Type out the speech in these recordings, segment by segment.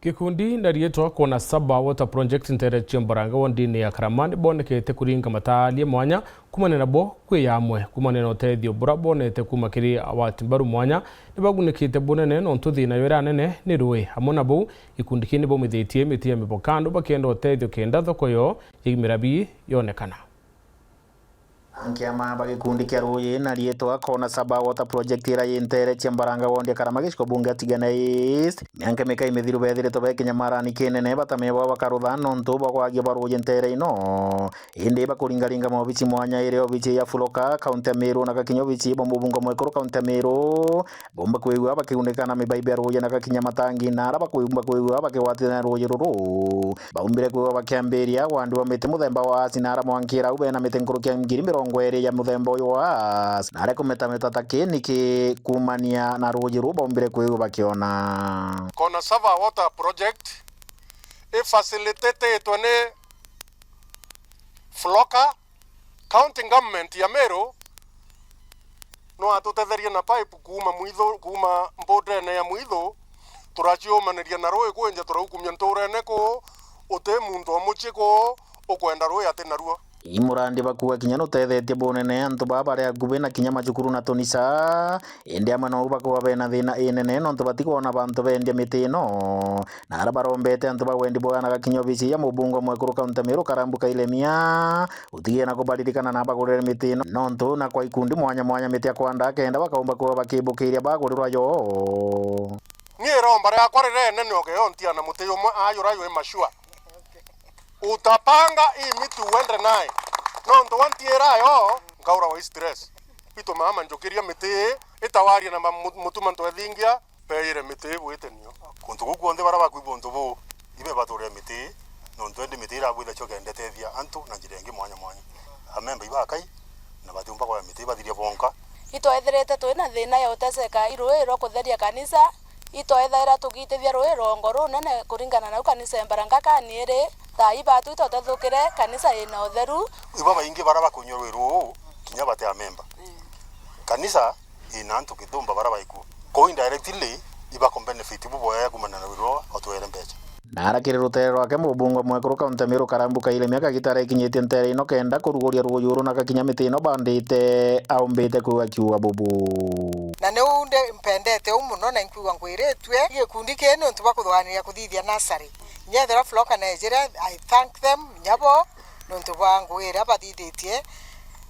Gikundi narietwa kona saba water project ntere chiombaranga wondini ya Karamani bonekete kuringa matalie mwanya kumane nabo kwe yamwe kumane no tedio burabo nete kumakiri awatimbaru mwanya nibagunekite bunene no ntuthi na yora nene ni ruwe hamona bo ikundi kini bo mithetie mitie mibokando bakendo tedio kenda thoko yo igimirabi yonekana. Ankiama bagikundi kia ruye narietwa kona saba water project ira yentere chiambaranga wondi Karamagi bunge atigana east mianke mekai methiru bethire tobe kinyamarani kinene batameba bakarutha nontu bagwagia baruye ntere ino indi bakuringaringa mobici mwanya ire obici ya Fuloka kaunti ya Meru na gakinya obici bomubungo mwekuru kaunti ya Meru bomba kwigwa bakigundikana mibaibe ruye na gakinya matangi nara kwigwa bakiwatina ruye ruru baumbire kwigwa bakiambiria wandu wa mite muthemba wa sinara mwankira ube na mite nkuru kia ngiri ngwere ya muthemba uyu wa nare kumetameta takiniki kumania na ruji ruba umbire kwigwa bakiona Kona Saba Water Project facilitated ni Fuloka County Government ya Meru no atutetheria na pipe kuma mbodene ya mwitho turachiomaneria na rui kwenja turaukumia nturene ko ute muntu omuchi ko ukwenda rui ati naruo imurandi bakuwa kinya no tethetie bonene antu babare akube na kinya majukuru na tonisa indi amwe no bakuwa bena thina inene no tubatikona bantu bendia miti no na ara barombete antu bawendi bwana gakinya bici ya mubungo mwekuru kaunti Meru karambuka ilemia utigie na kubaririkana na bagurire miti no ntu na kwa ikundi mwanya miti akwanda kenda bakaumba kuwa bakibukiria bagurirwa yo ngiro mbare akwarire nene ogeyontia na muti umwe ayura yo mashua utapanga hii miti uende naye no ndo wantiera yo ngaura wa stress pito mama njokiria miti itawaria na mutuma ndo ethingia peire miti bwetenio kuntu guku onde baraba kwibonto bo ibe batore miti no ndo ende miti ra bwitha chokende tethia antu na jirengi mwanya amemba ibakai na batumba kwa miti bathiria bonka ito etherete twina thina ya uteseka iruiro kutheria kanisa ito ethera tugitithia ruiro ngoro nene kuringana na kanisa embaranga kanire thai batu ito tathukire kanisa ina utheru ibaba ingi baraba kunyorweru kinya bate amemba kanisa ina antu kithumba baraba iku ko indirectly iba benefit bubo ya kumana na wiro otwere mbecha nara kire rutere rwake mubungo mwekuru kaunti Meru karambuka ile miaka gitara ikinyetie ntere ino kenda kuruguria ruyuru na gakinya miti ino bandite aumbite kuwa kiwa bubu na neunde mpendete umuno na nkuwa ngwiretwe gikundi kene ntu bakuthwania kuthithia nasari nyethera Fuloka na Nigeria I thank them nyabo ntu bangwira bathithitie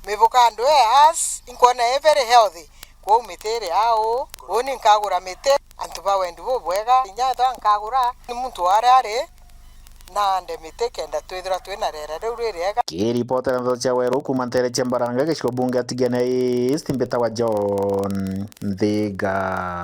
mibukando as inkona very healthy kwa umitere ao oni nkagura mite antu bawendi bubwega nyatha nkagura ni muntu arare na ndemite kenda twithira twina rera riu rirega kiripota na cia weru kuma ntere chiambaranga giciko bunge atigene East Mbita wa John Thiga.